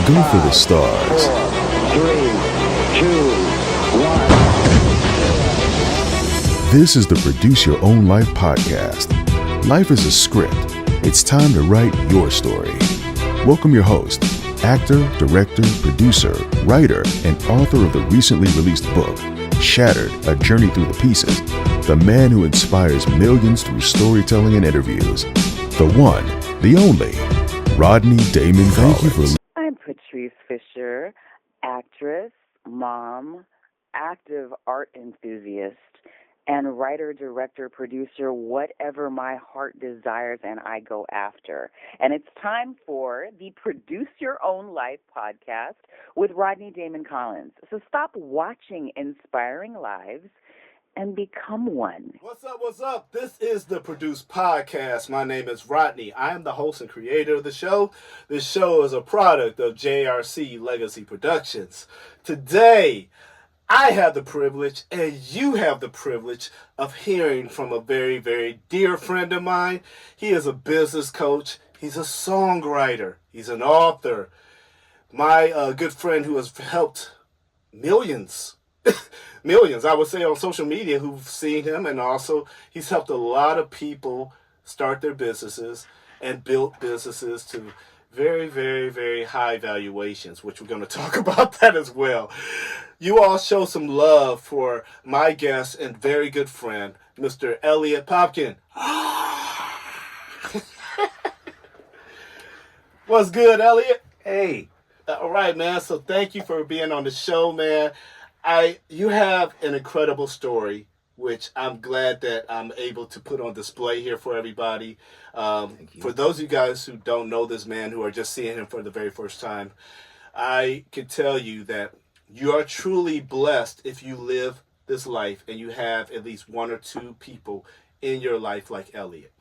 Go for the stars. 3, 2, 1. This is the Produce Your Own Life podcast. Life is a script. It's time to write your story. Welcome your host, actor, director, producer, writer, and author of the recently released book, Shattered, A Journey Through the Pieces, the man who inspires millions through storytelling and interviews. The one, the only, Rodney Damon Collins. I'm Patrice Fisher, actress, mom, active art enthusiast, and writer, director, producer, whatever my heart desires and I go after. And it's time for the Produce Your Own Life podcast with Rodney Damon Collins. So stop watching inspiring lives and become one. What's up? What's up? This is the Produce Podcast. My name is Rodney. I am the host and creator of the show. This show is a product of JRC Legacy Productions. Today, I have the privilege, and you have the privilege, of hearing from a very, very dear friend of mine. He is a business coach. He's a songwriter. He's an author. My good friend who has helped millions, I would say, on social media who've seen him, and also he's helped a lot of people start their businesses and build businesses to very, very, very high valuations, which we're going to talk about that as well. You all show some love for my guest and very good friend, Mr. Eliot Popkin. What's good, Eliot? Hey. All right, man. So thank you for being on the show, man. You have an incredible story, which I'm glad that I'm able to put on display here for everybody. For those of you guys who don't know this man, who are just seeing him for the very first time, I can tell you that you are truly blessed if you live this life and you have at least one or two people in your life like Eliot.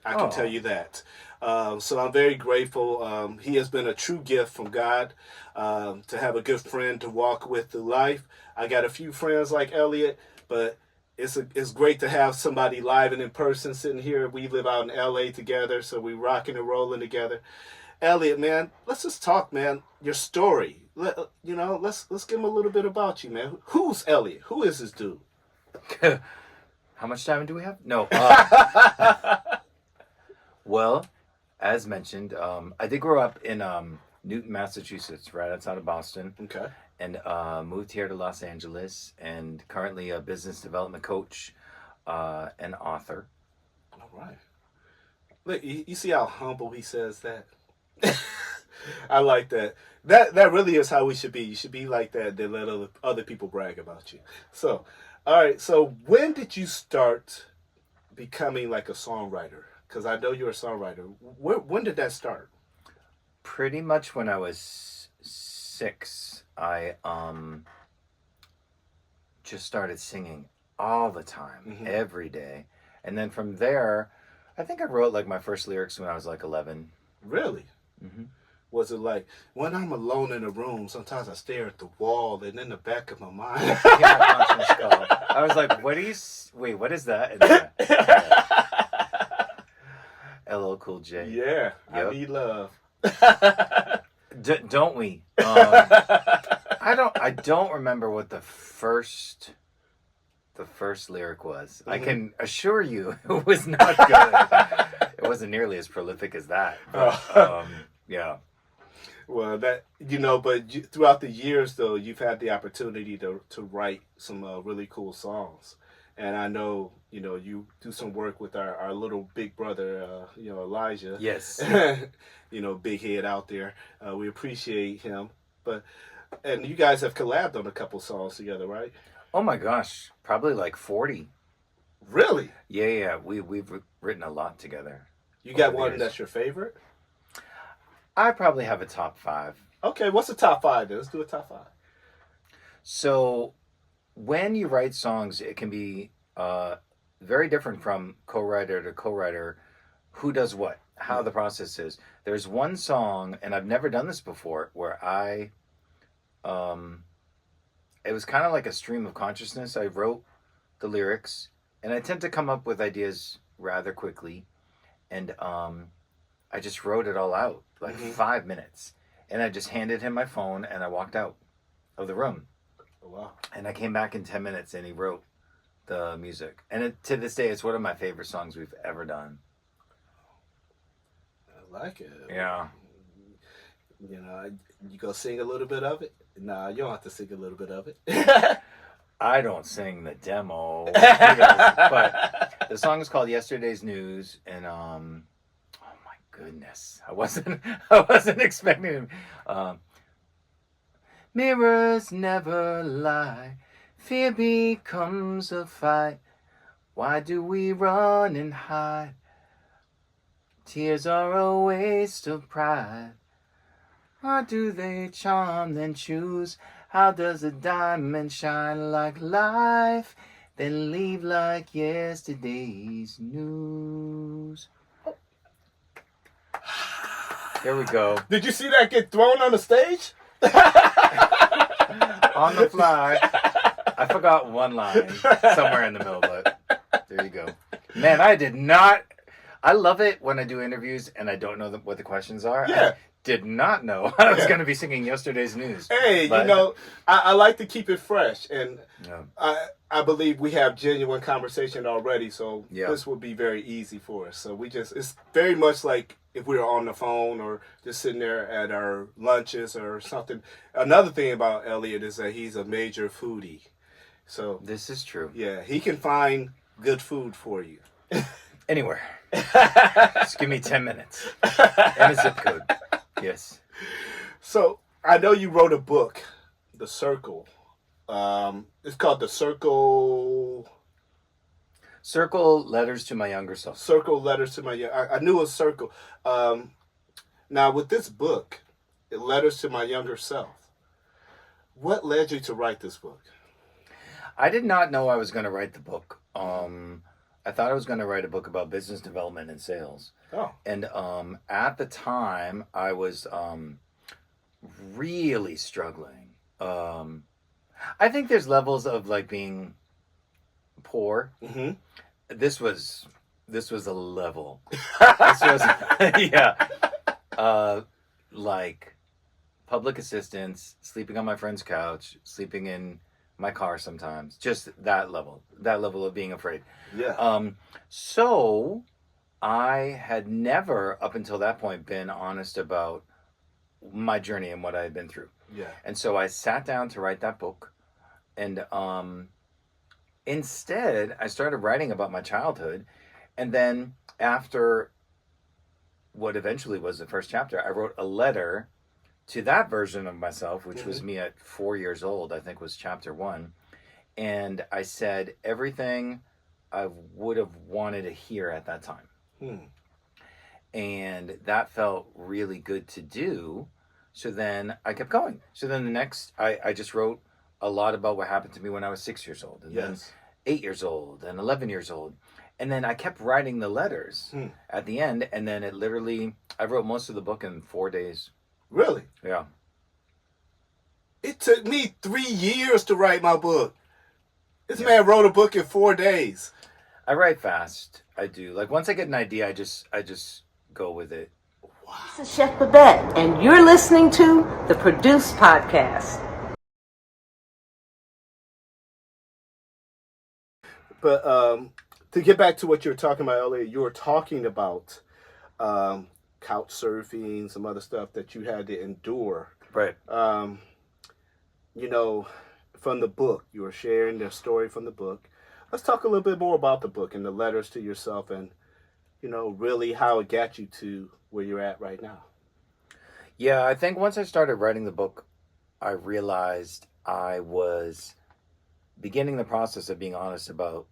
I can tell you that. So I'm very grateful. He has been a true gift from God to have a good friend to walk with through life. I got a few friends like Eliot, but it's great to have somebody live and in person sitting here. We live out in LA together, so we rocking and rolling together. Eliot, man, let's just talk, man. Your story. Let's give him a little bit about you, man. Who's Eliot? Who is this dude? How much time do we have? No. Well, as mentioned, I did grow up in Newton, Massachusetts, right outside of Boston. Okay. And moved here to Los Angeles, and currently a business development coach and author. All right. Look, you see how humble he says that? I like that. That really is how we should be. You should be like that, then let other people brag about you. So, all right. So when did you start becoming like a songwriter? Because I know you're a songwriter. When did that start? Pretty much when I was 6, I just started singing all the time, every day. And then from there, I think I wrote like my first lyrics when I was like 11. Really? Mm-hmm. Was it like, when I'm alone in a room, sometimes I stare at the wall, and in the back of my mind, I was like, what is that? And then, LL Cool J. Yeah, yep. I need love. Don't we? I don't remember what the first lyric was. I can assure you it was not good. It wasn't nearly as prolific as that. But, yeah. Well, throughout the years, though, you've had the opportunity to write some really cool songs. And I know, you do some work with our little big brother, Elijah. Yes. Big head out there. We appreciate him. And you guys have collabed on a couple songs together, right? Oh my gosh, probably like 40. Really? Yeah. We've written a lot together. You got one that's your favorite? I probably have a top 5. Okay, what's the top 5 then? Let's do a top 5. So, when you write songs, it can be very different from co-writer to co-writer, who does what, how the process is. There's one song, and I've never done this before, where it was kind of like a stream of consciousness. I wrote the lyrics, and I tend to come up with ideas rather quickly, and I just wrote it all out, like 5 minutes. And I just handed him my phone and I walked out of the room. Oh, wow. And I came back in 10 minutes and he wrote the music. And to this day, it's one of my favorite songs we've ever done. I like it. Yeah. You know, you gonna sing a little bit of it? Nah, you don't have to sing a little bit of it. I don't sing the demo. He does. But the song is called Yesterday's News. And, oh my goodness. I wasn't expecting him. Mirrors never lie. Fear becomes a fight. Why do we run and hide? Tears are a waste of pride. How do they charm then choose? How does a diamond shine like life, then leave like yesterday's news? There we go. Did you see that get thrown on the stage? On the fly. I forgot one line somewhere in the middle, but there you go. Man, I love it when I do interviews and I don't know what the questions are. Yeah. I did not know I was going to be singing Yesterday's News. Hey, but, you know, I like to keep it fresh, and yeah. I believe we have genuine conversation already, so Yeah. this will be very easy for us. So it's very much like if we were on the phone or just sitting there at our lunches or something. Another thing about Eliot is that he's a major foodie. So This is true. yeah, he can find good food for you. Anywhere. Just give me 10 minutes. And a zip code. Yes. So I know you wrote a book, The Circle. It's called The Circle. Circle Letters to My Younger Self. Circle Letters to My. I knew a circle. Now with this book, Letters to My Younger Self. What led you to write this book? I did not know I was going to write the book. I thought I was going to write a book about business development and sales. Oh. And at the time, I was really struggling. I think there's levels of like being poor. Mm-hmm. This was a level. This was yeah. Like public assistance, sleeping on my friend's couch, sleeping in my car sometimes. Just that level of being afraid. Yeah. So I had never, up until that point, been honest about my journey and what I had been through. Yeah. And so I sat down to write that book. And instead, I started writing about my childhood. And then after what eventually was the first chapter, I wrote a letter to that version of myself, which was me at 4 years old, I think was chapter 1. And I said everything I would have wanted to hear at that time. And that felt really good to do. So then I kept going. So then I just wrote a lot about what happened to me when I was 6 years old. And then 8 years old and 11 years old. And then I kept writing the letters at the end. And then I wrote most of the book in 4 days. Really? Yeah. It took me 3 years to write my book. This man wrote a book in 4 days. I write fast. I do. Like once I get an idea, I just go with it. This is Chef Babette, and you're listening to the Produce Podcast. But to get back to what you were talking about earlier, you were talking about couch surfing, some other stuff that you had to endure. Right. You know, from the book, you were sharing the story from the book. Let's talk a little bit more about the book and the letters to yourself and, you know, really how it got you to where you're at right now. Yeah, I think once I started writing the book, I realized I was beginning the process of being honest about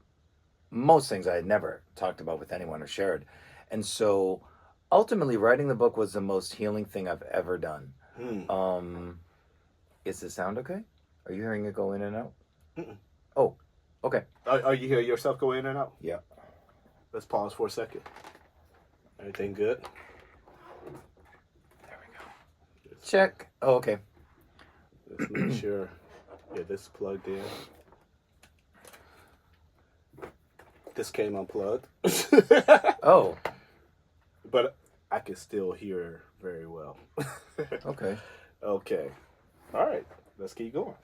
most things I had never talked about with anyone or shared. And so ultimately writing the book was the most healing thing I've ever done. Is the sound okay? Are you hearing it go in and out? Oh, okay. Are you hearing yourself go in and out? Yeah. Let's pause for a second. Everything good? There we go. Check. Oh, okay. Let's make sure. Yeah, this is plugged in. This came unplugged. Oh. But I can still hear very well. Okay. Okay. All right. Let's keep going.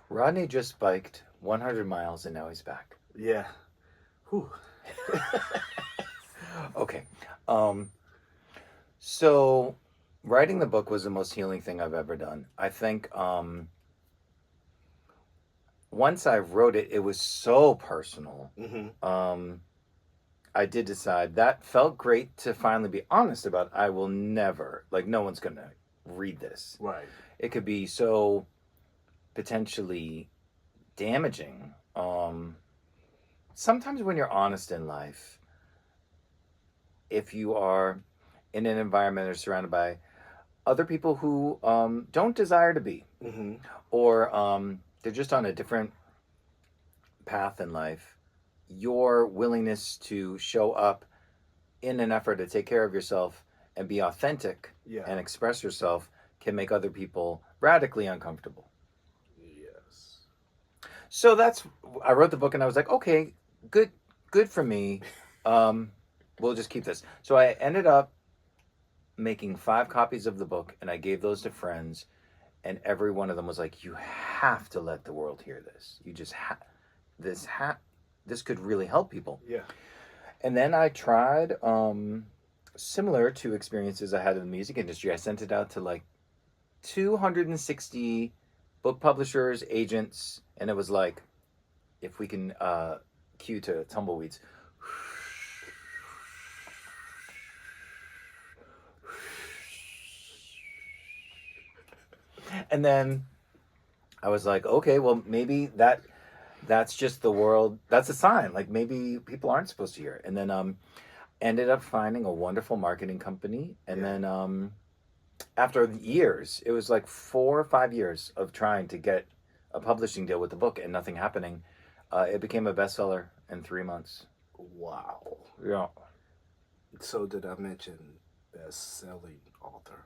Rodney just biked 100 miles and now he's back. Yeah. Whew. Okay. So writing the book was the most healing thing I've ever done. I think once I wrote it, it was so personal. Mm-hmm. I did decide that felt great to finally be honest about. I will never, like, no one's going to read this. Right. It could be so potentially damaging. Sometimes when you're honest in life, if you are in an environment or surrounded by other people who don't desire to be, Mm-hmm. or they're just on a different path in life, your willingness to show up in an effort to take care of yourself and be authentic Yeah. and express yourself can make other people radically uncomfortable. Yes. So I wrote the book and I was like, okay, good for me. We'll just keep this. So I ended up making 5 copies of the book and I gave those to friends, and every one of them was like, you have to let the world hear this. You just this could really help people. Yeah. And then I tried, similar to experiences I had in the music industry, I sent it out to like 260 book publishers, agents, and it was like, if we can cue to tumbleweeds. And then I was like, okay, well, maybe that's just the world. That's a sign. Like, maybe people aren't supposed to hear it. And then ended up finding a wonderful marketing company. And then after years, it was like 4 or 5 years of trying to get a publishing deal with the book and nothing happening. It became a bestseller in 3 months. Wow. Yeah. So did I mention best-selling author?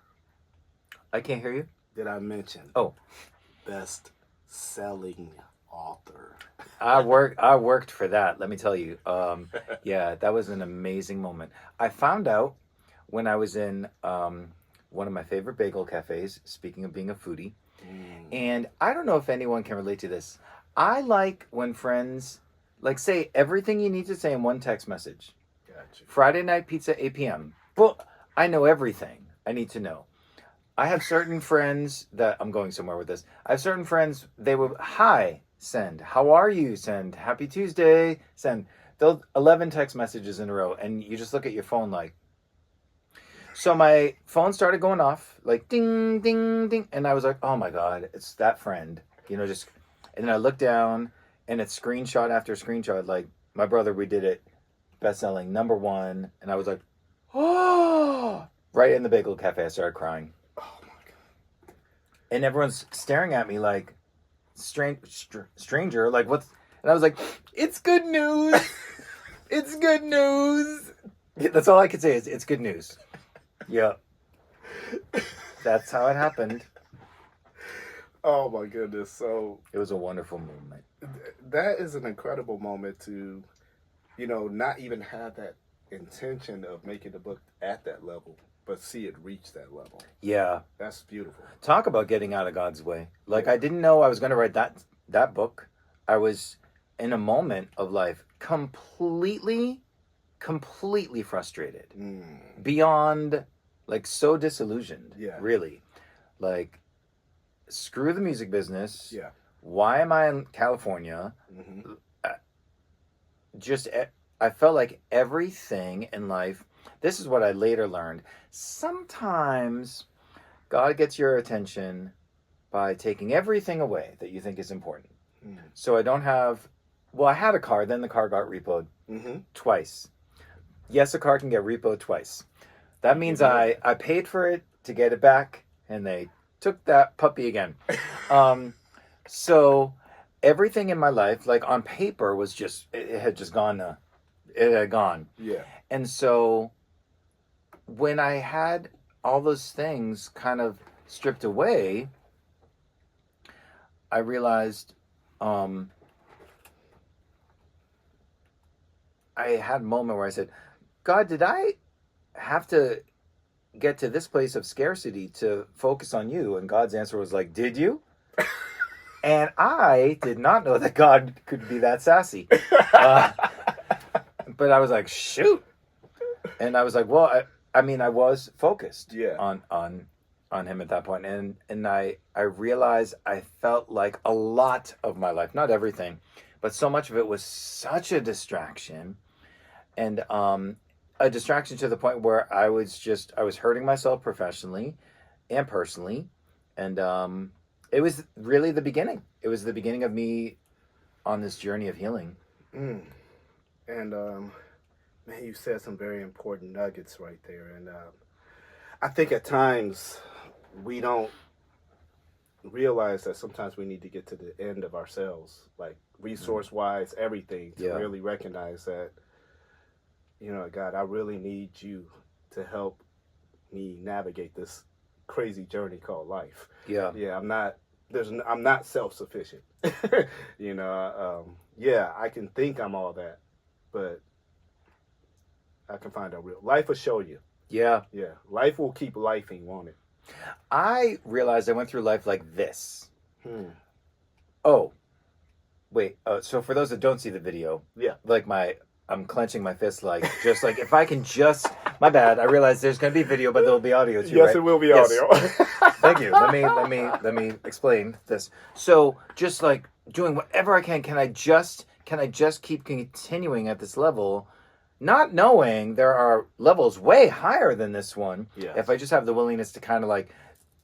I can't hear you. Did I mention? Oh. Best-selling author. I worked for that. Let me tell you. Yeah, that was an amazing moment. I found out when I was in one of my favorite bagel cafes, speaking of being a foodie, and I don't know if anyone can relate to this. I like when friends, like, say everything you need to say in one text message. Gotcha. Friday night pizza, 8 p.m. Well, I know everything I need to know. I have certain friends that, I'm going somewhere with this. I have certain friends, they will, hi, send. How are you? Send. Happy Tuesday. Send. They'll 11 text messages in a row, and you just look at your phone like. So my phone started going off, like ding, ding, ding, and I was like, oh my God, it's that friend. Just, and then I looked down, and it's screenshot after screenshot, like, my brother, we did it, best-selling, #1, and I was like, oh, right in the bagel cafe, I started crying. Oh my God. And everyone's staring at me like, stranger, like, what's, and I was like, it's good news. It's good news. That's all I could say is, it's good news. Yeah. That's how it happened. Oh my goodness. So it was a wonderful moment. That is an incredible moment to, not even have that intention of making the book at that level, but see it reach that level. Yeah. That's beautiful. Talk about getting out of God's way. Like, I didn't know I was going to write that book. I was in a moment of life completely frustrated. Beyond, like, so disillusioned. Yeah. Really. Like, screw the music business. Yeah. Why am I in California? Mm-hmm. I felt like everything in life, this is what I later learned. Sometimes God gets your attention by taking everything away that you think is important. So I don't have, I had a car, then the car got repoed twice. Yes, a car can get repoed twice. That means I paid for it to get it back, and they took that puppy again. So everything in my life, like on paper, was just, it had just gone. It had gone. Yeah. And so when I had all those things kind of stripped away, I realized I had a moment where I said, God, did I have to get to this place of scarcity to focus on you. And God's answer was like, did you? And I did not know that God could be that sassy. But I was like, shoot. And I was like, well, I mean, I was focused on him at that point. And I realized I felt like a lot of my life, not everything, but so much of it was such a distraction. And a distraction to the point where I was hurting myself professionally and personally. And it was really the beginning. It was the beginning of me on this journey of healing. And man, you said some very important nuggets right there. And I think at times we don't realize that sometimes we need to get to the end of ourselves, like resource-wise, everything, to really recognize that, you know, God, I really need you to help me navigate this crazy journey called life. Yeah, I'm not self-sufficient. You know, I can think I'm all that, but I can find out real life will show you. Yeah, life will keep lifing, won't it? I realized I went through life like this. Oh, wait. So for those that don't see the video, like I'm clenching my fist, like just like if I can just. My bad. I realize there's going to be video, but there'll be audio too. Yes, right? It will be audio. Thank you. Let me explain this. So just like doing whatever I can I just keep continuing at this level, not knowing there are levels way higher than this one. Yeah. If I just have the willingness to kind of like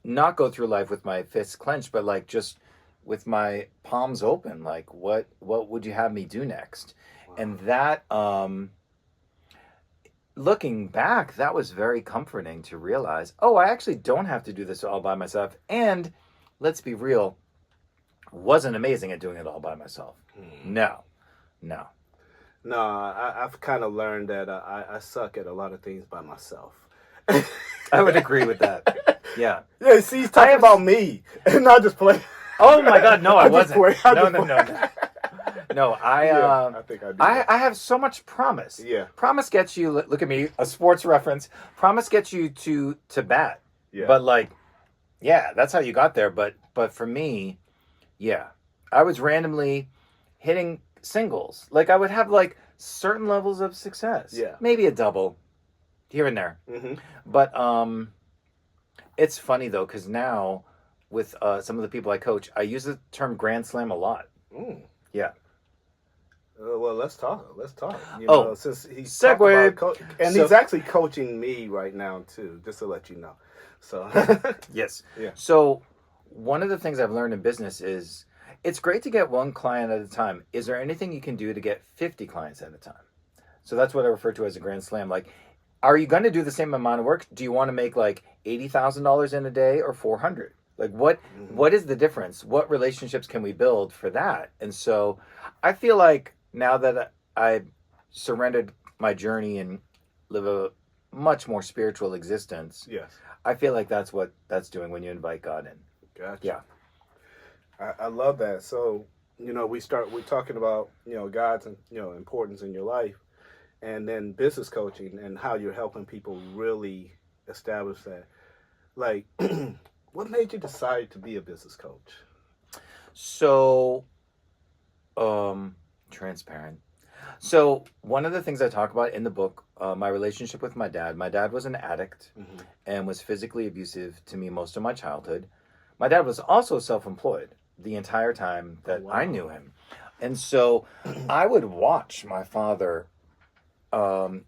not go through life with my fists clenched, but like just with my palms open, like what would you have me do next? Wow. And that looking back, that was very comforting to realize, I actually don't have to do this all by myself. And let's be real, wasn't amazing at doing it all by myself. No. I've kind of learned that I suck at a lot of things by myself. I would agree with that. Yeah. Yeah, see, he's talking about me and not just play. Oh my God, no, I wasn't. No, I think I have so much promise. Yeah. Promise gets you, look at me, a sports reference. Promise gets you to bat. Yeah. But like, that's how you got there. But for me, I was randomly hitting singles. Like I would have like certain levels of success. Yeah. Maybe a double here and there. Mm-hmm. But it's funny though, because now with some of the people I coach, I use the term Grand Slam a lot. Yeah. Well, let's talk. You know, since he's segue, he's actually coaching me right now too, just to let you know. So yes, yeah. So one of the things I've learned in business is it's great to get one client at a time. Is there anything you can do to get 50 clients at a time? So that's what I refer to as a Grand Slam. Like, are you going to do the same amount of work? Do you want to make like $80,000 in a day or 400? Like what is the difference? What relationships can we build for that? And so I feel like now that I surrendered my journey and live a much more spiritual existence, I feel like that's what that's doing when you invite God in. Gotcha. Yeah. I love that. So, you know, we're talking about, you know, God's, you know, importance in your life, and then business coaching and how you're helping people really establish that. Like, what made you decide to be a business coach? So, transparent. So one of the things I talk about in the book, my relationship with my dad was an addict and was physically abusive to me most of my childhood. My dad was also self-employed the entire time that I knew him. And so I would watch my father.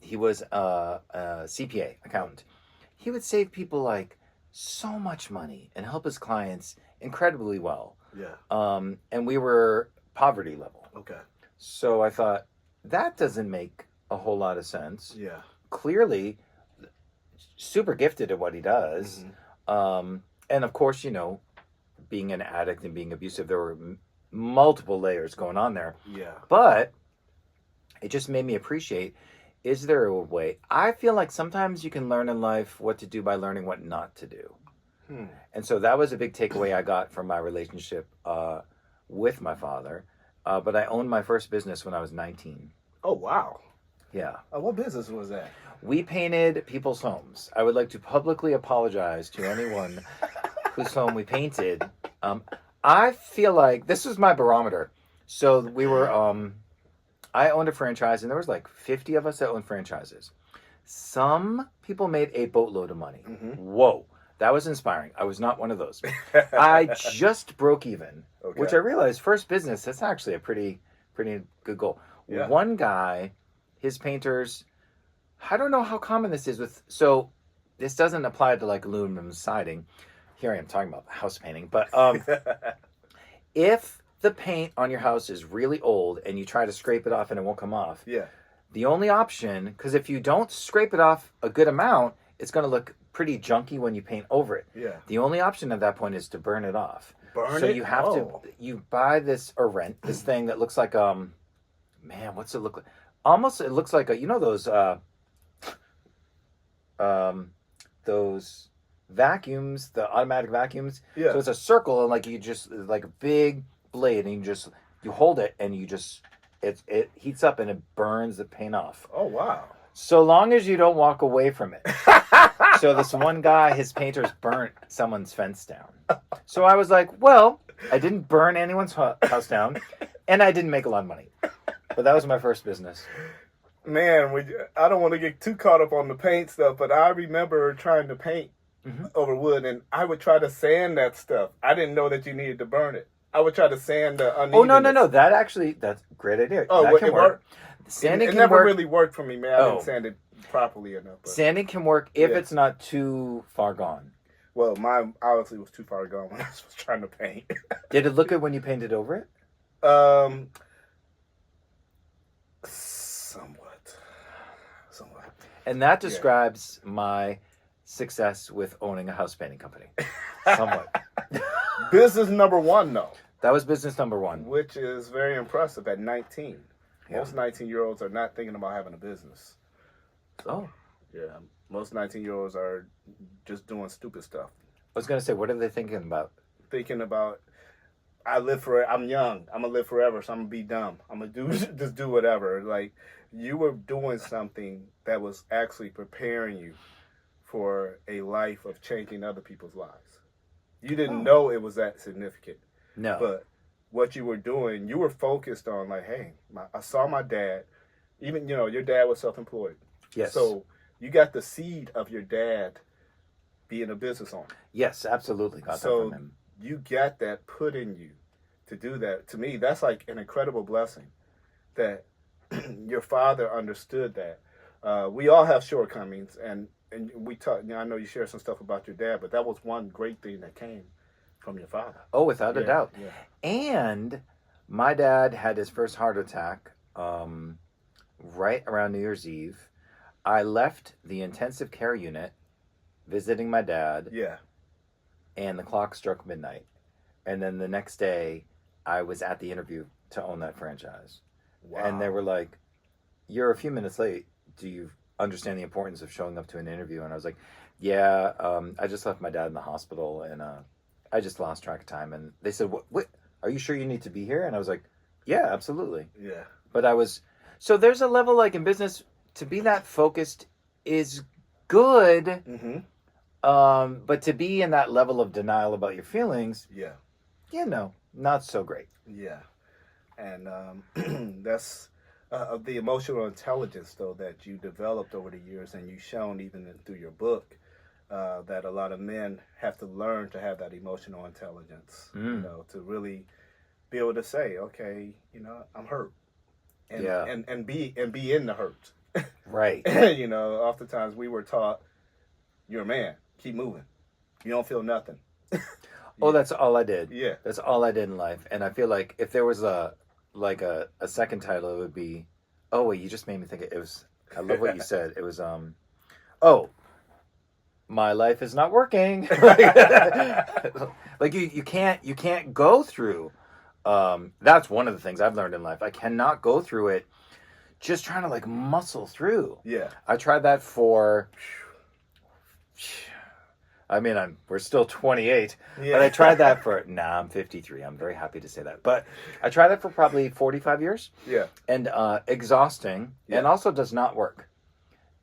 He was a CPA accountant. He would save people like so much money and help his clients incredibly well. Yeah. And we were poverty level. Okay. So I thought, that doesn't make a whole lot of sense. Yeah. Clearly, super gifted at what he does. And of course, you know, being an addict and being abusive, there were multiple layers going on there. Yeah. But it just made me appreciate, is there a way? I feel like sometimes you can learn in life what to do by learning what not to do. And so that was a big takeaway I got from my relationship with my father. But I owned my first business when I was 19. Oh, wow. Yeah. What business was that? We painted people's homes. I would like to publicly apologize to anyone whose home we painted. I feel like this was my barometer. So we were, I owned a franchise, and there was like 50 of us that owned franchises. Some people made a boatload of money. Mm-hmm. Whoa, that was inspiring. I was not one of those. I just broke even, which I realized first business, that's actually a pretty good goal. Yeah. One guy, his painters, I don't know how common this is so this doesn't apply to like aluminum siding. Here I am talking about house painting, but if the paint on your house is really old and you try to scrape it off and it won't come off, the only option, because if you don't scrape it off a good amount, it's going to look pretty junky when you paint over it. Yeah. The only option at that point is to burn it off. Burn so it? you have you buy this or rent this thing that looks like man, what's it look like? Almost it looks like those vacuums, the automatic vacuums. Yeah. So it's a circle and like you just like a big blade and you hold it and it heats up and it burns the paint off. Oh wow. So long as you don't walk away from it. So this one guy, his painters burnt someone's fence down. So I was like, well, I didn't burn anyone's house down and I didn't make a lot of money. But that was my first business. Man, I don't want to get too caught up on the paint stuff, but I remember trying to paint over wood, and I would try to sand that stuff. I didn't know that you needed to burn it. I would try to sand the unevenness. Oh, no. That's a great idea. Oh, that can it work. worked? Sanding it can never work. really worked for me, man. I didn't sand it properly enough. But. Sanding can work if it's not too far gone. Well, mine obviously was too far gone when I was trying to paint. Did it look good when you painted over it? Somewhat. And that describes my success with owning a house painting company. Somewhat. Business number one, though. That was business number one. Which is very impressive at 19. Yeah. Most 19-year-olds are not thinking about having a business. So, yeah. Most 19-year-olds are just doing stupid stuff. I was going to say, what are they thinking about? Thinking about, I'm young. I'm going to live forever, so I'm going to be dumb. I'm going to just do whatever. Like, you were doing something that was actually preparing you for a life of changing other people's lives. You didn't know it was that significant. No. But what you were doing, you were focused on like, hey, I saw my dad. Even, your dad was self-employed. Yes. So you got the seed of your dad being a business owner. Yes, absolutely. Got that from him. You got that put in you to do that. To me, that's like an incredible blessing that your father understood that. We all have shortcomings, and we talk. I know you share some stuff about your dad, but that was one great thing that came from your father. Oh, without a doubt. Yeah. And my dad had his first heart attack right around New Year's Eve. I left the intensive care unit visiting my dad. Yeah. And the clock struck midnight. And then the next day, I was at the interview to own that franchise. Wow. And they were like, you're a few minutes late. Do you understand the importance of showing up to an interview? And I was like, yeah, I just left my dad in the hospital and I just lost track of time. And they said, what? Are you sure you need to be here? And I was like, yeah, absolutely. Yeah. But so there's a level like in business, to be that focused is good. Mm-hmm. But to be in that level of denial about your feelings, not so great. Yeah. And that's the emotional intelligence, though, that you developed over the years, and you've shown even through your book that a lot of men have to learn to have that emotional intelligence, to really be able to say, okay, I'm hurt, and be in the hurt. Right. Oftentimes we were taught, you're a man, keep moving, you don't feel nothing. Oh, that's all I did. Yeah. That's all I did in life. And I feel like if there was a second title, it would be, oh, wait, you just made me think it was, I love what you said. It was, my life is not working. Like you can't go through, that's one of the things I've learned in life. I cannot go through it just trying to like muscle through. Yeah. I tried that for I mean, we're still 28, Yeah. but I tried that for, I'm 53. I'm very happy to say that. But I tried that for probably 45 years. Yeah. And exhausting, and Yeah. also does not work.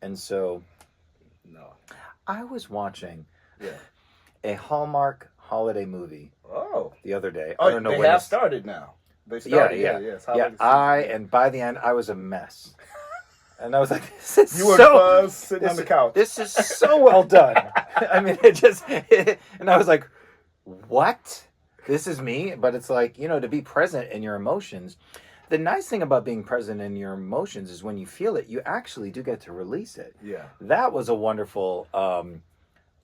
And so No. I was watching Yeah. a Hallmark holiday movie Oh. the other day. Oh, I don't know they when have this- started now. They Yeah, started. yeah. Yes. And by the end, I was a mess. And I was like, this is You were so... Buzz sitting on the couch. This is so well done. I mean, and I was like, what? This is me? But it's like, to be present in your emotions. The nice thing about being present in your emotions is when you feel it, you actually do get to release it. Yeah. That was a wonderful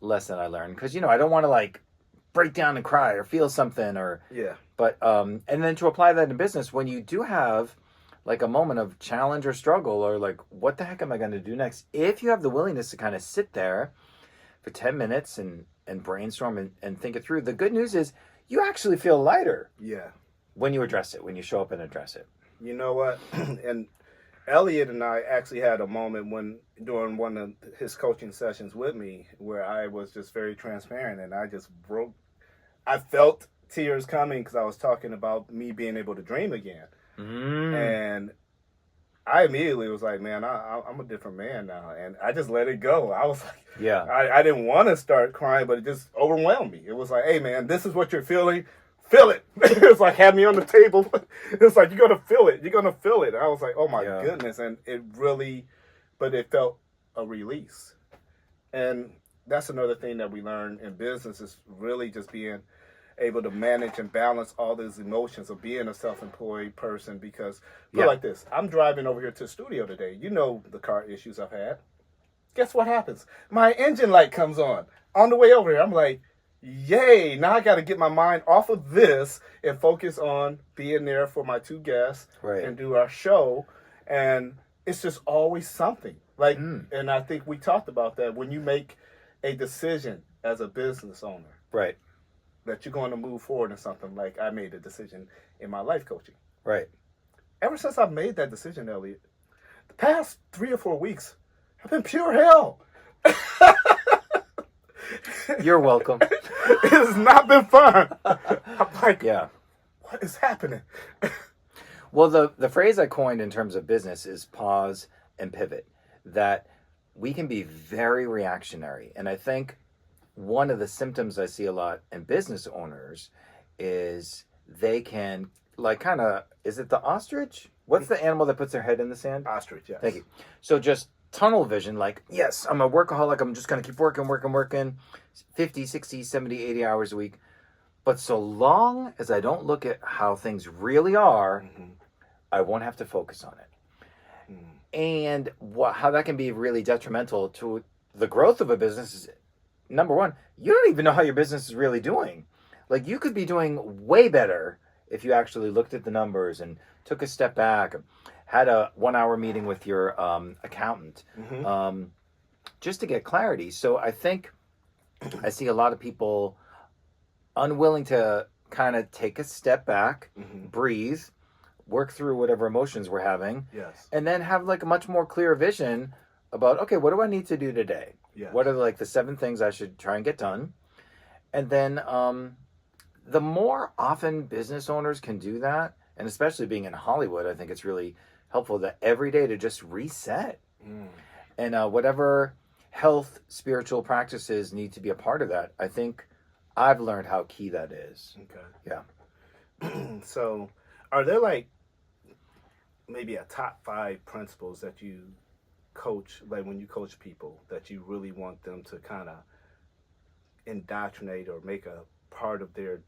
lesson I learned. Because, I don't want to break down and cry or feel something Yeah. But, and then to apply that in business, when you do have a moment of challenge or struggle or what the heck am I going to do next? If you have the willingness to kind of sit there for 10 minutes and brainstorm and think it through, the good news is you actually feel lighter. Yeah. When you address it, when you show up and address it. You know what? And Eliot and I actually had a moment during one of his coaching sessions with me where I was just very transparent and I just broke. I felt tears coming because I was talking about me being able to dream again. And I immediately was like, man, I'm a different man now. And I just let it go. I was like, yeah, I didn't want to start crying, but it just overwhelmed me. It was like, hey, man, this is what you're feeling. Feel it. It's like, have me on the table. It's like, you're going to feel it. You're going to feel it. And I was like, oh, my goodness. And it really, but it felt a release. And that's another thing that we learn in business is really just being able to manage and balance all these emotions of being a self-employed person because feel like this. I'm driving over here to the studio today. You know the car issues I've had. Guess what happens? My engine light comes on the way over here. I'm like, yay, now I got to get my mind off of this and focus on being there for my two guests and do our show. And it's just always something. And I think we talked about that when you make a decision as a business owner. Right. That you're going to move forward in something like I made a decision in my life coaching. Right. Ever since I've made that decision, Eliot, the past 3 or 4 weeks have been pure hell. You're welcome. It has not been fun. I'm like, what is happening? Well, the phrase I coined in terms of business is pause and pivot. That we can be very reactionary. And I think one of the symptoms I see a lot in business owners is they can is it the ostrich? What's the animal that puts their head in the sand? Ostrich, yes. Thank you. So just tunnel vision, yes, I'm a workaholic. I'm just going to keep working 50, 60, 70, 80 hours a week. But so long as I don't look at how things really are, I won't have to focus on it. And how that can be really detrimental to the growth of a business is, number one, you don't even know how your business is really doing. You could be doing way better if you actually looked at the numbers and took a step back, had a 1-hour meeting with your accountant, just to get clarity. So I think I see a lot of people unwilling to kind of take a step back, breathe, work through whatever emotions we're having, and then have a much more clear vision about, okay, what do I need to do today? What are the 7 things I should try and get done? And then the more often business owners can do that, and especially being in Hollywood, I think it's really helpful that every day to just reset. And whatever health, spiritual practices need to be a part of that, I think I've learned how key that is. Okay. Yeah. So are there maybe a top 5 principles that you coach, when you coach people, that you really want them to kind of indoctrinate or make a part of their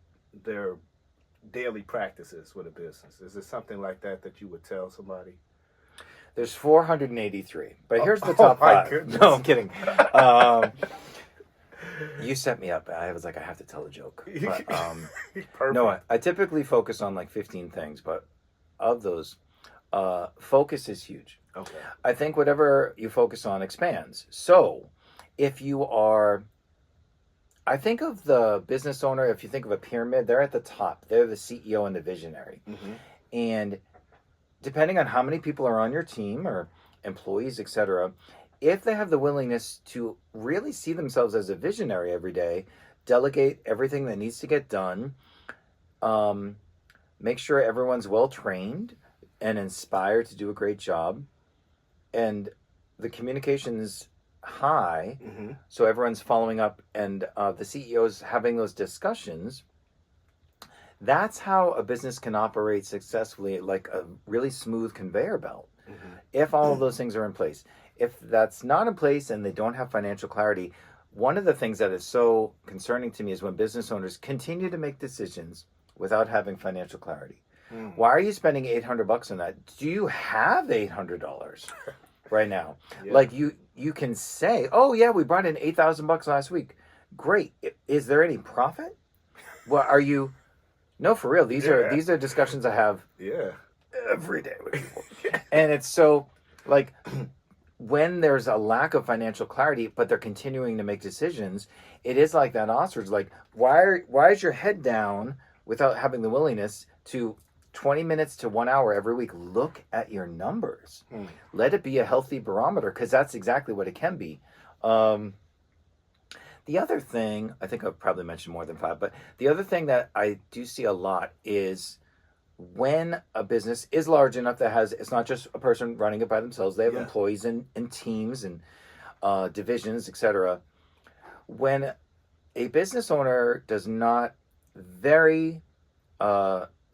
daily practices with a business? Is there something like that you would tell somebody? There's 483, but here's the top 5. Goodness. No, I'm kidding. You set me up. I was like, I have to tell a joke. But, Perfect. no, I typically focus on 15 things, but of those, focus is huge. Okay. I think whatever you focus on expands. So if you are, I think of the business owner, if you think of a pyramid, they're at the top. They're the CEO and the visionary. And depending on how many people are on your team or employees, etc., if they have the willingness to really see themselves as a visionary every day, delegate everything that needs to get done, make sure everyone's well trained and inspired to do a great job, and the communication's high, so everyone's following up, and the CEO's having those discussions. That's how a business can operate successfully, like a really smooth conveyor belt. If all of those things are in place. If that's not in place and they don't have financial clarity, one of the things that is so concerning to me is when business owners continue to make decisions without having financial clarity. Why are you spending $800 on that? Do you have $800 right now? Like you can say, oh yeah, we brought in $8,000 last week. Great. Is there any profit? Well, are you? No, for real. These are discussions I have every day with people. And it's so like when there's a lack of financial clarity, but they're continuing to make decisions, it is like that ostrich. Like, why is your head down without having the willingness to 20 minutes to 1 hour every week look at your numbers? Let it be a healthy barometer, because that's exactly what it can be. The other thing, I think I've probably mentioned more than 5, but the other thing that I do see a lot is when a business is large enough that it's not just a person running it by themselves, they have employees and teams and divisions, etc. When a business owner does not very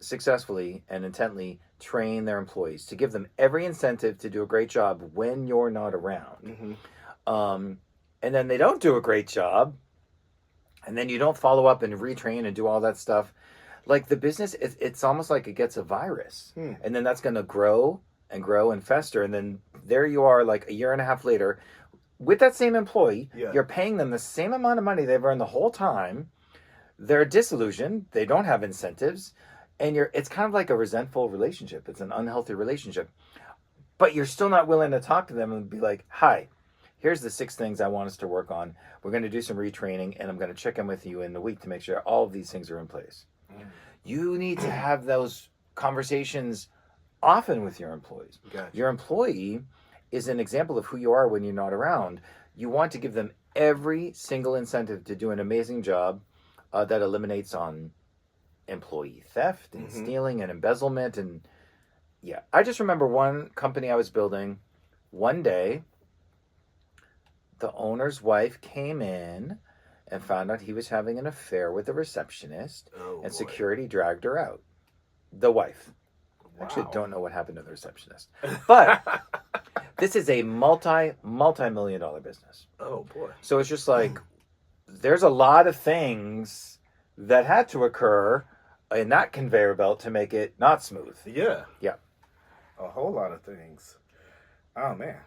successfully and intently train their employees to give them every incentive to do a great job when you're not around, and then they don't do a great job, and then you don't follow up and retrain and do all that stuff, like the business, it's almost like it gets a virus, and then that's going to grow and grow and fester, and then there you are like a year and a half later with that same employee. You're paying them the same amount of money they've earned the whole time. They're disillusioned, they don't have incentives, and it's kind of like a resentful relationship. It's an unhealthy relationship, but you're still not willing to talk to them and be like, hi, here's the 6 things I want us to work on. We're going to do some retraining, and I'm going to check in with you in the week to make sure all of these things are in place. You need to have those conversations often with your employees. Your employee is an example of who you are when you're not around. You want to give them every single incentive to do an amazing job that eliminates on employee theft and stealing and embezzlement. And I just remember one company I was building. One day, the owner's wife came in and found out he was having an affair with a receptionist, and security dragged her out. The wife. I actually don't know what happened to the receptionist. But this is a multi-million dollar business. Oh, boy. So it's just like, there's a lot of things that had to occur in that conveyor belt to make it not smooth. Yeah. A whole lot of things. Oh, man.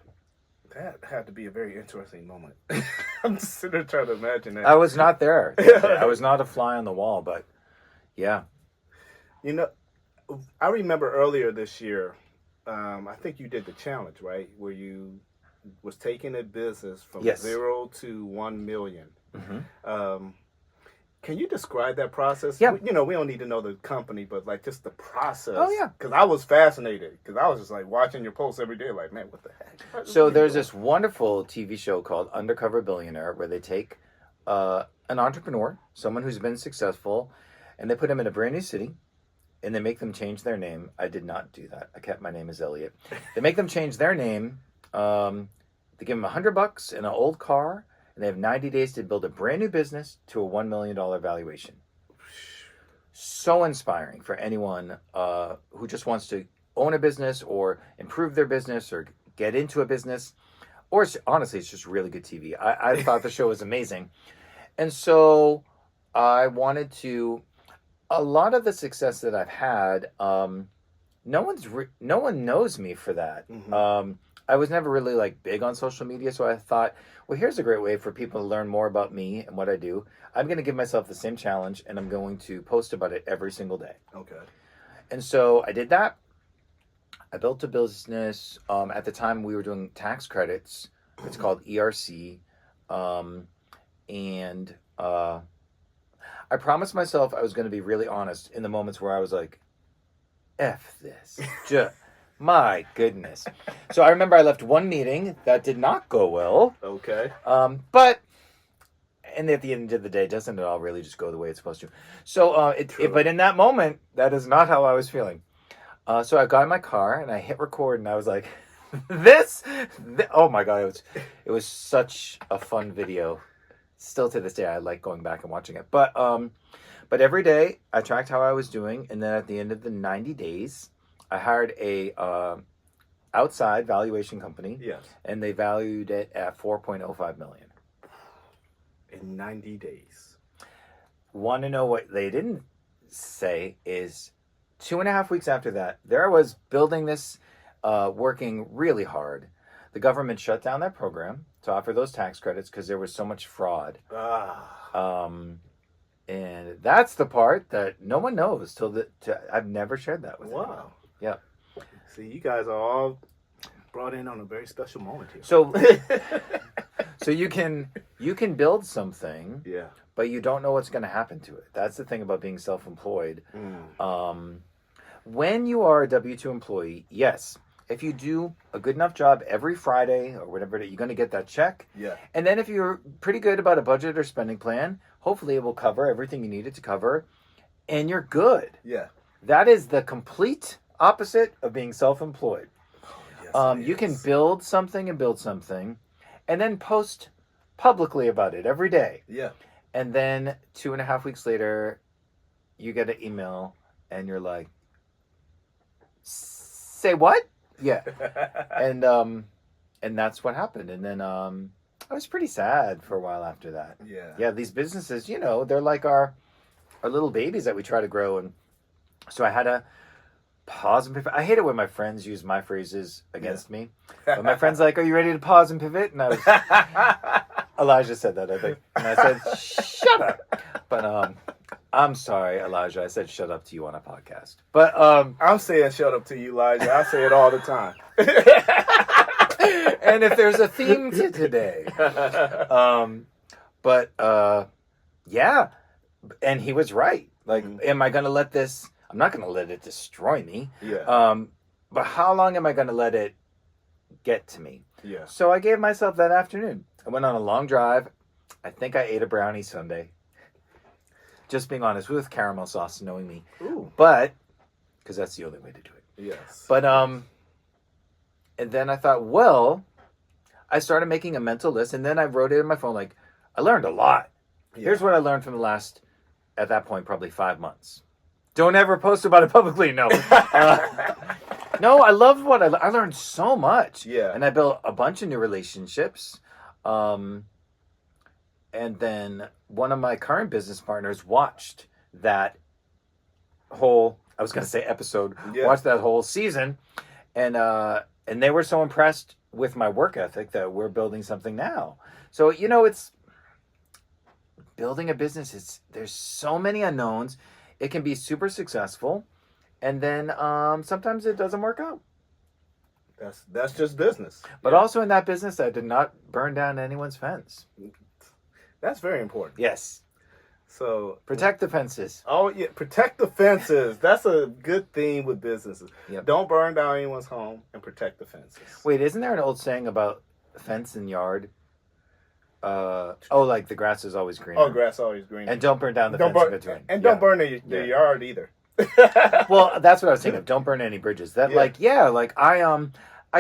That had to be a very interesting moment. I'm just sitting there trying to imagine that. I was not there. I was not a fly on the wall, but yeah. You know, I remember earlier this year, I think you did the challenge, right? Where you was taking a business from 0 to 1 million. Can you describe that process? Yeah. You know, we don't need to know the company, but like just the process. Oh, yeah. Because I was fascinated. Because I was just like watching your posts every day, like, man, what the heck? So there's this wonderful TV show called Undercover Billionaire where they take an entrepreneur, someone who's been successful, and they put them in a brand new city, and they make them change their name. I did not do that. I kept my name as Eliot. They make them change their name. They give them $100 and an old car, and they have 90 days to build a brand new business to a $1 million valuation. So inspiring for anyone who just wants to own a business or improve their business or get into a business. Or honestly, it's just really good TV. I thought the show was amazing. And so I wanted to, a lot of the success that I've had, no one knows me for that. I was never really like big on social media, so I thought, well, here's a great way for people to learn more about me and what I do. I'm going to give myself the same challenge, and I'm going to post about it every single day. Okay. And so I did that. I built a business. At the time, we were doing tax credits. It's called ERC. And I promised myself I was going to be really honest in the moments where I was like, F this. My goodness. So I remember I left one meeting that did not go well. Okay. But and at the end of the day, doesn't it all really just go the way it's supposed to? So, but in that moment, that is not how I was feeling. So I got in my car and I hit record and I was like, oh my God, it was such a fun video. Still to this day, I like going back and watching it. But every day I tracked how I was doing. And then at the end of the 90 days, I hired a outside valuation company. Yes. And they valued it at $4.05 million. In 90 days. Want to know what they didn't say is 2.5 weeks after that, there I was building this, working really hard. The government shut down that program to offer those tax credits because there was so much fraud. And that's the part that no one knows I've never shared that with anyone. Wow. Yeah. See, you guys are all brought in on a very special moment here. So you can build something, yeah, but you don't know what's going to happen to it. That's the thing about being self-employed. When you are a W-2 employee, yes, if you do a good enough job every Friday or whatever, you're going to get that check. Yeah. And then if you're pretty good about a budget or spending plan, hopefully it will cover everything you need it to cover, and you're good. Yeah. That is the complete opposite of being self-employed. Yes, you can build something, and then post publicly about it every day. Yeah. And then 2.5 weeks later, you get an email, and you're like, "Say what?" Yeah. And that's what happened. And then I was pretty sad for a while after that. Yeah. Yeah. These businesses, they're like our little babies that we try to grow, and so I had to pause and pivot. I hate it when my friends use my phrases against me. But my friend's like, "Are you ready to pause and pivot?" And I was, Elijah said that, I think. And I said, "Shut up." But I'm sorry, Elijah. I said shut up to you on a podcast. But I'm saying shut up to you, Elijah. I say it all the time. And if there's a theme to today. Yeah. And he was right. Like, am I going to let this... I'm not going to let it destroy me. Yeah. But how long am I going to let it get to me? Yeah. So I gave myself that afternoon. I went on a long drive. I think I ate a brownie sundae. Just being honest, with caramel sauce, knowing me. Ooh. But, because that's the only way to do it. Yes. But, and then I thought, well, I started making a mental list, and then I wrote it in my phone, like, I learned a lot. Yeah. Here's what I learned from the last, at that point, probably 5 months. Don't ever post about it publicly, no. No, I loved what I learned so much. Yeah. And I built a bunch of new relationships. And then one of my current business partners watched that whole, I was going to say episode, watched that whole season. And they were so impressed with my work ethic that we're building something now. So, it's building a business. There's so many unknowns. It can be super successful. And then sometimes it doesn't work out. That's just business. But also in that business, I did not burn down anyone's fence. That's very important. Yes. So protect the fences. Oh yeah, protect the fences. That's a good theme with businesses. Yep. Don't burn down anyone's home and protect the fences. Wait, isn't there an old saying about fence and yard? Like the grass is always greener. Oh, grass always greener. And don't burn down the fence in between. And don't burn the yard either. Well, that's what I was thinking of. Don't burn any bridges. I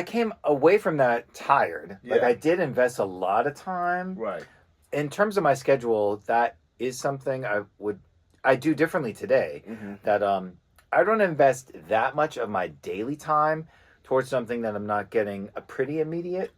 came away from that tired. Yeah. Like I did invest a lot of time. Right. In terms of my schedule, that is something I do differently today. Mm-hmm. That I don't invest that much of my daily time towards something that I'm not getting a pretty immediate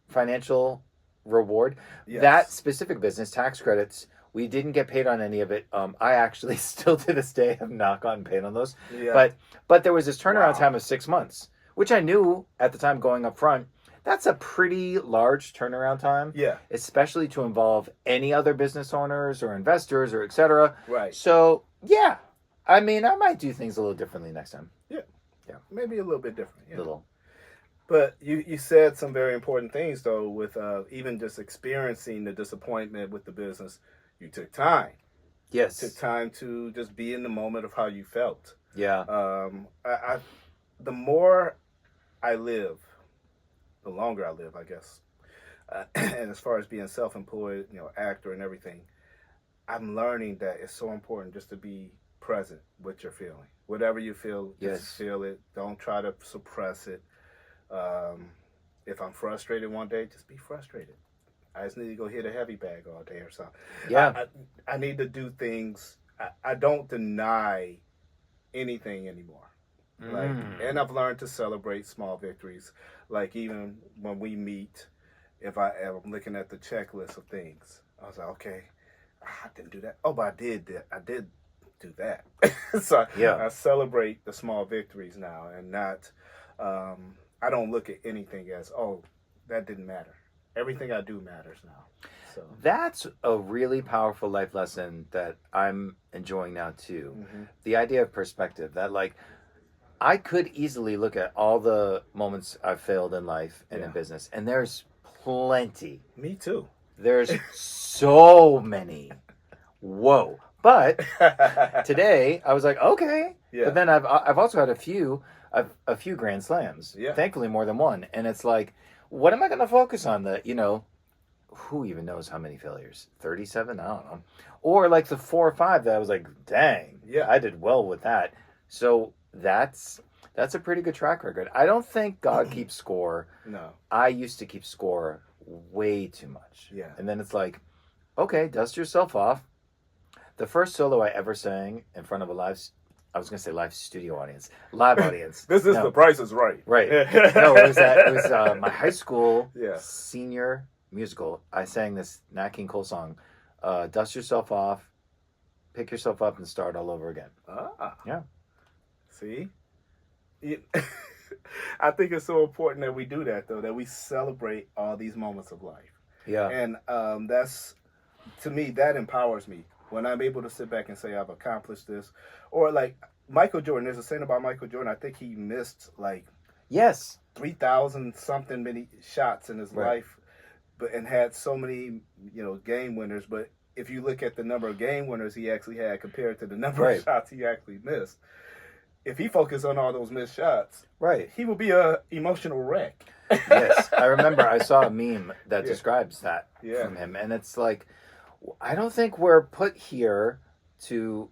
financial reward. Yes. That specific business, tax credits, we didn't get paid on any of it. I actually still to this day have not gotten paid on those. Yeah. But there was this turnaround time of 6 months, which I knew at the time going up front. That's a pretty large turnaround time. Yeah. Especially to involve any other business owners or investors or et cetera. Right. So, yeah. I mean, I might do things a little differently next time. Yeah. Yeah. Maybe a little bit different. Yeah. Little. But you said some very important things, though, with even just experiencing the disappointment with the business. You took time. Yes. to time to just be in the moment of how you felt. Yeah. The more I live, the longer I live, I guess. And as far as being self-employed, actor and everything, I'm learning that it's so important just to be present with your feeling. Whatever you feel, Yes. just feel it. Don't try to suppress it. If I'm frustrated one day, just be frustrated. I just need to go hit a heavy bag all day or something. Yeah. I need to do things. I don't deny anything anymore. And I've learned to celebrate small victories. Like even when we meet, if I'm looking at the checklist of things, I was like, okay, I didn't do that. Oh, but I did do that. So I celebrate the small victories now, and not. I don't look at anything as, oh, that didn't matter. Everything I do matters now. So that's a really powerful life lesson that I'm enjoying now too. Mm-hmm. The idea of perspective, that like I could easily look at all the moments I've failed in life and in business, and there's plenty. Me too. There's so many. Whoa. But today I was like, okay. Yeah. But then I've also had a few grand slams. Yeah. Thankfully more than one. And it's like, what am I going to focus on? Who even knows how many failures? 37? I don't know. Or like the 4 or 5 that I was like, dang, Yeah. I did well with that. So that's a pretty good track record. I don't think God keeps score. No. I used to keep score way too much. Yeah. And then it's like, okay, dust yourself off. The first solo I ever sang in front of a live studio audience. Live audience. This is The Price is Right. Right. No, it was my high school Yeah. senior musical. I sang this Nat King Cole song, Dust Yourself Off, Pick Yourself Up, and Start All Over Again. Ah. Yeah. See? I think it's so important that we do that, though, that we celebrate all these moments of life. Yeah. And that's, to me, that empowers me. When I'm able to sit back and say, I've accomplished this. Or like Michael Jordan, there's a saying about Michael Jordan, I think he missed like Yes. 3,000 something many shots in his life, and had so many, game winners. But if you look at the number of game winners he actually had compared to the number of shots he actually missed, if he focused on all those missed shots, he would be a emotional wreck. Yes. I remember I saw a meme that describes that from him. And it's like, I don't think we're put here to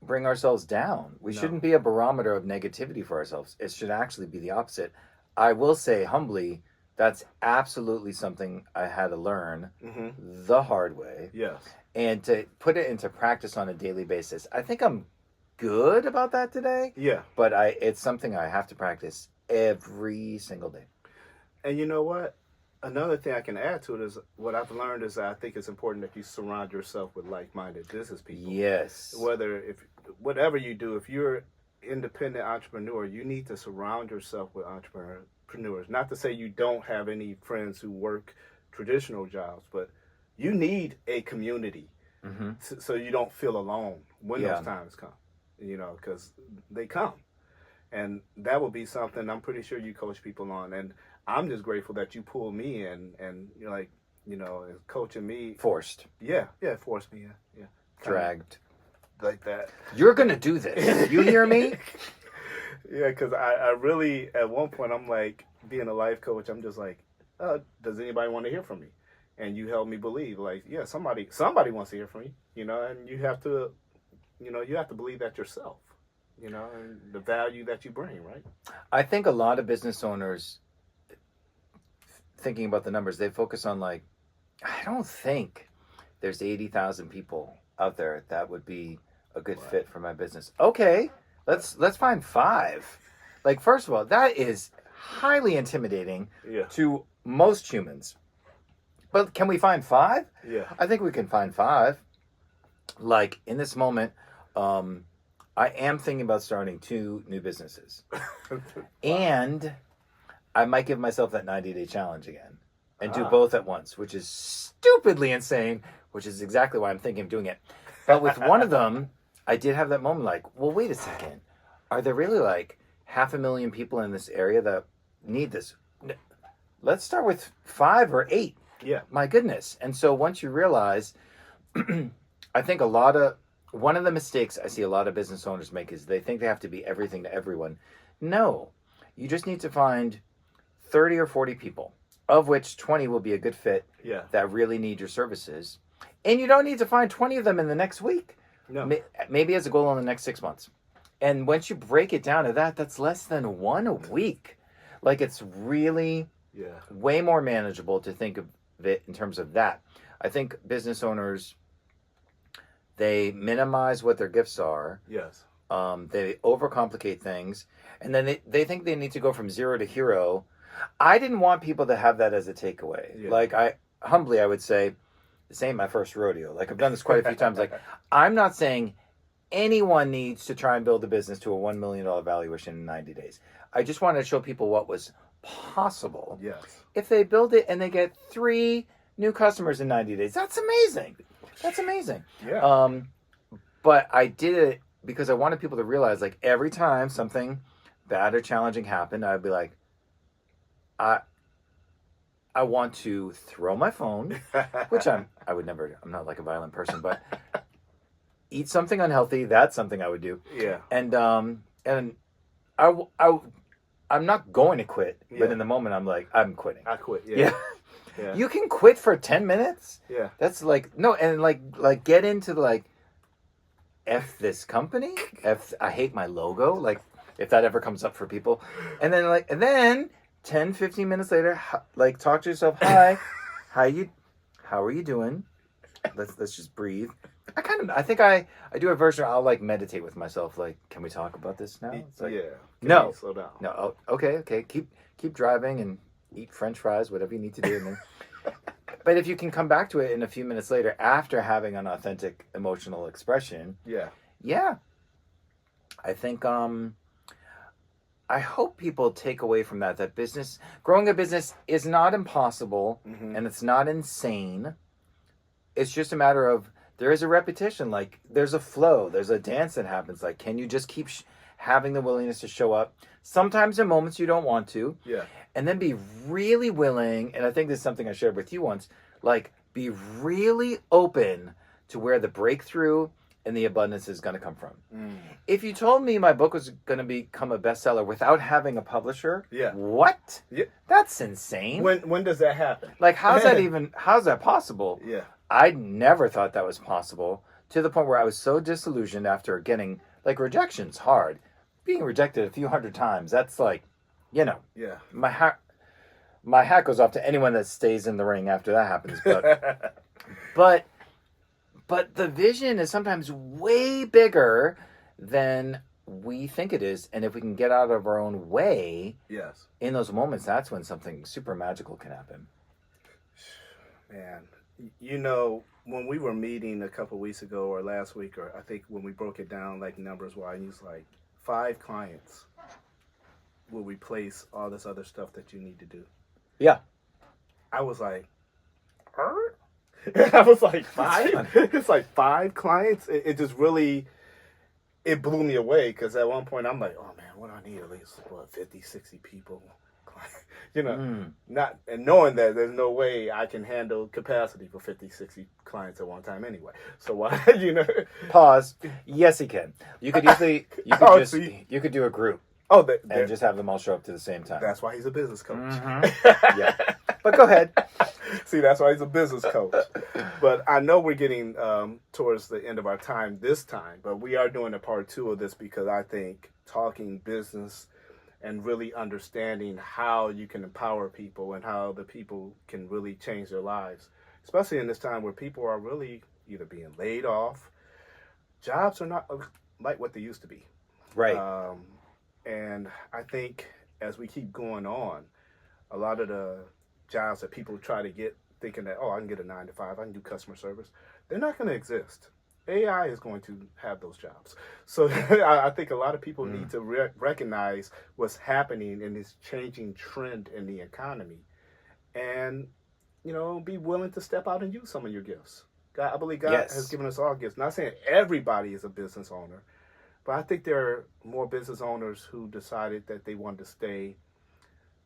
bring ourselves down. We shouldn't be a barometer of negativity for ourselves. It should actually be the opposite. I will say humbly, that's absolutely something I had to learn the hard way. Yes. And to put it into practice on a daily basis. I think I'm good about that today. Yeah. But it's something I have to practice every single day. And you know what? Another thing I can add to it is what I've learned is I think it's important that you surround yourself with like-minded business people. Yes. Whatever you do, if you're independent entrepreneur, you need to surround yourself with entrepreneurs. Not to say you don't have any friends who work traditional jobs, but you need a community so you don't feel alone when those times come, because they come. And that would be something I'm pretty sure you coach people on. And I'm just grateful that you pulled me in and you're like, coaching me. Forced. Yeah, forced me. Yeah. Dragged. Like that. You're going to do this. You hear me? Yeah, because I really, at one point, I'm like, being a life coach, I'm just like, does anybody want to hear from me? And you helped me believe, like, yeah, somebody wants to hear from you, and you have to, you have to believe that yourself, and the value that you bring, right? I think a lot of business owners, thinking about the numbers, they focus on like, I don't think there's 80,000 people out there that would be a good fit for my business. Okay, let's find 5. Like, first of all, that is highly intimidating to most humans. But can we find 5? Yeah. I think we can find 5. Like, in this moment, I am thinking about starting 2 new businesses. And I might give myself that 90-day challenge again and do both at once, which is stupidly insane, which is exactly why I'm thinking of doing it. But with one of them, I did have that moment like, well, wait a second. Are there really like 500,000 people in this area that need this? Let's start with 5 or 8. Yeah. My goodness. And so once you realize, I think one of the mistakes I see a lot of business owners make is they think they have to be everything to everyone. No, you just need to find 30 or 40 people, of which 20 will be a good fit that really need your services. And you don't need to find 20 of them in the next week. No. Maybe as a goal in the next 6 months. And once you break it down to that, that's less than one a week. Like, it's really way more manageable to think of it in terms of that. I think business owners, they minimize what their gifts are. Yes. They overcomplicate things. And then they think they need to go from zero to hero. I didn't want people to have that as a takeaway. Yeah. Like, I would say, this ain't my first rodeo. Like, I've done this quite a few times. Like, I'm not saying anyone needs to try and build a business to a $1 million valuation in 90 days. I just wanted to show people what was possible. Yes. If they build it and they get 3 new customers in 90 days, that's amazing. That's amazing. Yeah. But I did it because I wanted people to realize, like, every time something bad or challenging happened, I'd be like, I want to throw my phone, which I'm not like a violent person, but eat something unhealthy. That's something I would do. Yeah. And I'm not going to quit, but in the moment I'm like, I'm quitting. I quit. Yeah. You can quit for 10 minutes. Yeah. That's like, no. And like get into like, F this company. I hate my logo. Like, if that ever comes up for people. And then 10, 15 minutes later, like, talk to yourself. Hi, how are you doing? Let's just breathe. I think I do a version. I'll like meditate with myself. Like, can we talk about this now? It's like, no, slow down. No. Oh, okay. Keep driving and eat French fries, whatever you need to do. And then, but if you can come back to it in a few minutes later after having an authentic emotional expression. Yeah. I think, I hope people take away from that growing a business is not impossible, and it's not insane. It's just a matter of, there is a repetition, like there's a flow, there's a dance that happens. Like, can you just keep having the willingness to show up? Sometimes in moments you don't want to. Yeah. And then be really willing, and I think this is something I shared with you once, like, be really open to where the breakthrough and the abundance is going to come from. If you told me my book was going to become a bestseller without having a publisher, what? Yeah. That's insane. When does that happen? Like, how's that possible? Yeah. I never thought that was possible, to the point where I was so disillusioned after getting, like, rejection's hard. Being rejected a few hundred times, that's like, Yeah. my hat goes off to anyone that stays in the ring after that happens. But the vision is sometimes way bigger than we think it is. And if we can get out of our own way, in those moments, that's when something super magical can happen. Man, you know, when we were meeting a couple weeks ago or last week, or I think when we broke it down, like, numbers-wise, you was like, 5 clients will replace all this other stuff that you need to do. Yeah. I was like, I was like, 5? It's like 5 clients? It just really, it blew me away, because at one point I'm like, oh man, what do I need? At least, 50, 60 people? You know, not, and knowing that there's no way I can handle capacity for 50, 60 clients at one time anyway. So why, Pause. Yes, he can. You could easily, you could do a group. And just have them all show up to the same time. That's why he's a business coach. Yeah. But go ahead. See, that's why he's a business coach. But I know we're getting towards the end of our time this time, but we are doing a part 2 of this, because I think talking business and really understanding how you can empower people and how the people can really change their lives, especially in this time where people are really either being laid off, jobs are not like what they used to be. Right. And I think as we keep going on, a lot of the jobs that people try to get, thinking that, I can get a 9 to 5, I can do customer service, they're not going to exist. AI is going to have those jobs. So I think a lot of people need to recognize what's happening in this changing trend in the economy, and, be willing to step out and use some of your gifts. I believe God has given us all gifts. Not saying everybody is a business owner, but I think there are more business owners who decided that they wanted to stay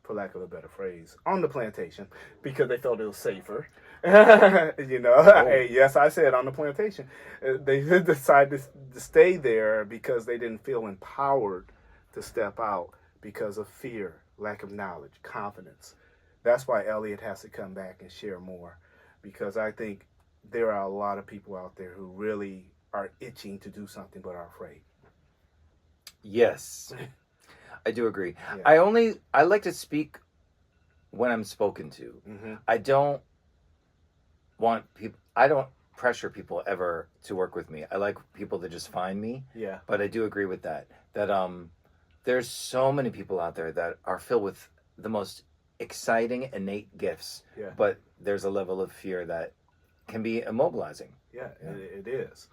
for lack of a better phrase, on the plantation because they felt it was safer. Hey, yes, I said on the plantation. They decided to stay there because they didn't feel empowered to step out because of fear, lack of knowledge, confidence. That's why Eliot has to come back and share more, because I think there are a lot of people out there who really are itching to do something but are afraid. Yes, I do agree. Yeah. I like to speak when I'm spoken to. Mm-hmm. I don't pressure people ever to work with me. I like people to just find me. Yeah. But I do agree with that there's so many people out there that are filled with the most exciting innate gifts. Yeah. But there's a level of fear that can be immobilizing. Yeah. It is.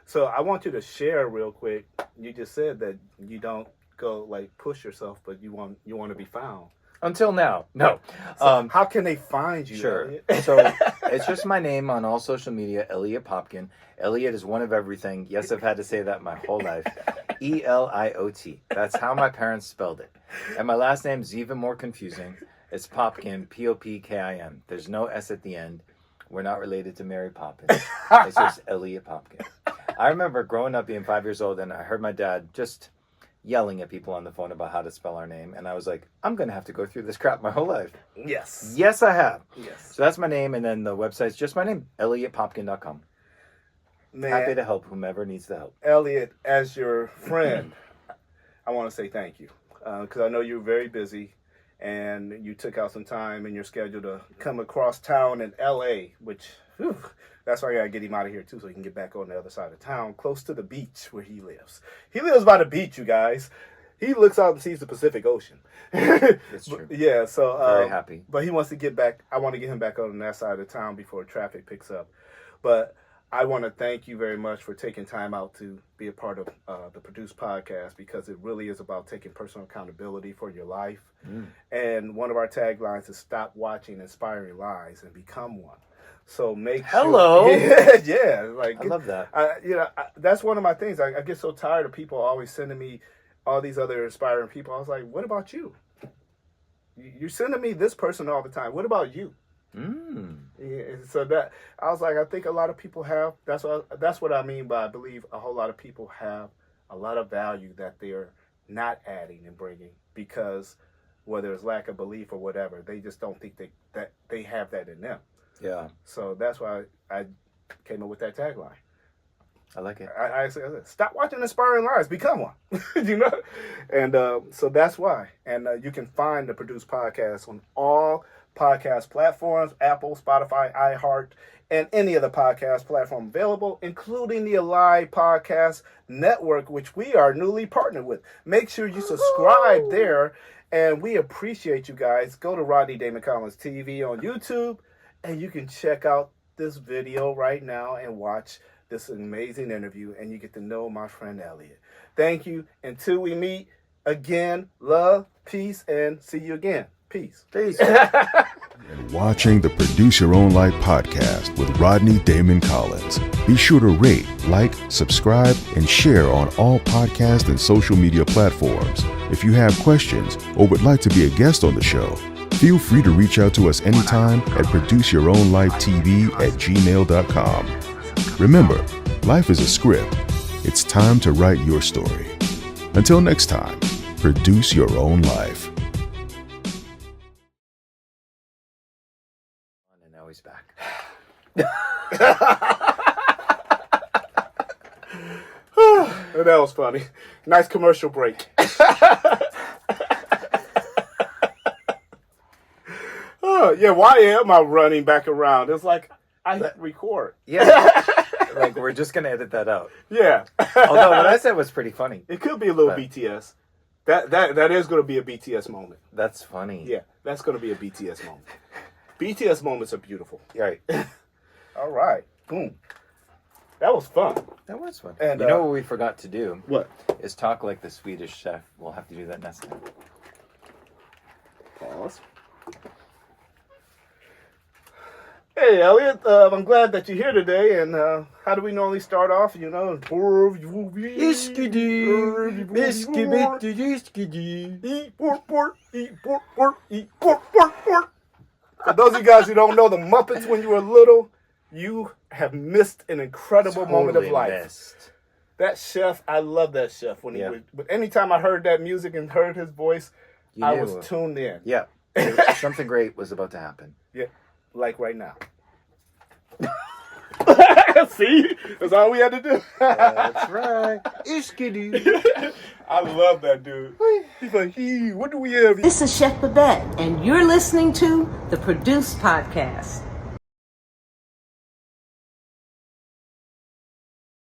So I want you to share real quick. You just said that you don't go like push yourself, but you want to be found. Until now, no. So how can they find you? Sure. Eliot? So it's just my name on all social media, Eliot Popkin. Eliot is one of everything. Yes, I've had to say that my whole life. Eliot. That's how my parents spelled it. And my last name is even more confusing. It's Popkin, Popkin. There's no S at the end. We're not related to Mary Poppins. It's just Eliot Popkin. I remember growing up, being 5 years old, and I heard my dad just yelling at people on the phone about how to spell our name. And I was like, I'm going to have to go through this crap my whole life. Yes. Yes, I have. Yes. So that's my name. And then the website's just my name, EliotPopkin.com. Man, Happy to help whomever needs the help. Eliot, as your friend, I want to say thank you. Because I know you're very busy. And you took out some time in your schedule to come across town in L.A., which, whew, that's why I got to get him out of here, too, so he can get back on the other side of town, close to the beach where he lives. He lives by the beach, you guys. He looks out and sees the Pacific Ocean. It's true. Yeah, so... Very happy. But he wants to get back. I want to get him back on that side of town before traffic picks up. But I want to thank you very much for taking time out to be a part of the Produce Podcast, because it really is about taking personal accountability for your life. And one of our taglines is stop watching inspiring lies and become one. So make Hello. Sure, yeah, like I love that. That's one of my things. I get so tired of people always sending me all these other inspiring people. I was like, what about you? You're sending me this person all the time. What about you? Yeah, so that I was like, I think a lot of people have. That's what I mean by I believe a whole lot of people have a lot of value that they're not adding and bringing, because whether it's lack of belief or whatever, they just don't think that they have that in them. Yeah. So that's why I came up with that tagline. I like it. I said, stop watching inspiring lies, become one. And so that's why. And you can find the Produce Podcast on all podcast platforms: Apple, Spotify, iHeart, and any other podcast platform available, including the Alive Podcast Network, which we are newly partnered with. Make sure you subscribe there, and we appreciate you guys. Go to Rodney Damon Collins TV on YouTube, and you can check out this video right now and watch this amazing interview, and you get to know my friend Eliot. Thank you. Until we meet again, love, peace, and see you again. Peace. Peace. And watching the Produce Your Own Life podcast with Rodney Damon Collins. Be sure to rate, like, subscribe, and share on all podcast and social media platforms. If you have questions or would like to be a guest on the show, feel free to reach out to us anytime at produceyourownlifetv@gmail.com. Remember, life is a script. It's time to write your story. Until next time, produce your own life. And now he's back. That was funny. Nice commercial break. Yeah, why am I running back around? It's like I hit record. Yeah. Like, we're just going to edit that out. Yeah. Although what I said was pretty funny. It could be a little But- BTS. That is going to be a BTS moment. That's funny. Yeah, that's going to be a BTS moment. BTS moments are beautiful. Right. All right. Boom. That was fun. That was fun. And, you know what we forgot to do? What? Is talk like the Swedish chef. We'll have to do that next time. Pause. Hey. Hey, Eliot, I'm glad that you're here today. And how do we normally start off? You know, eat pork. For those of you guys who don't know the Muppets when you were little, you have missed an incredible moment of life. Missed. That chef, I love that chef. When Yeah. he would, but anytime I heard that music and heard his voice, You I knew. was tuned in. Yeah. Something great was about to happen. Yeah, like right now. See, that's all we had to do. That's right. Iskidoo. I love that dude. He's like, hey, what do we have? This is Chef Babette, and you're listening to the Produce Podcast.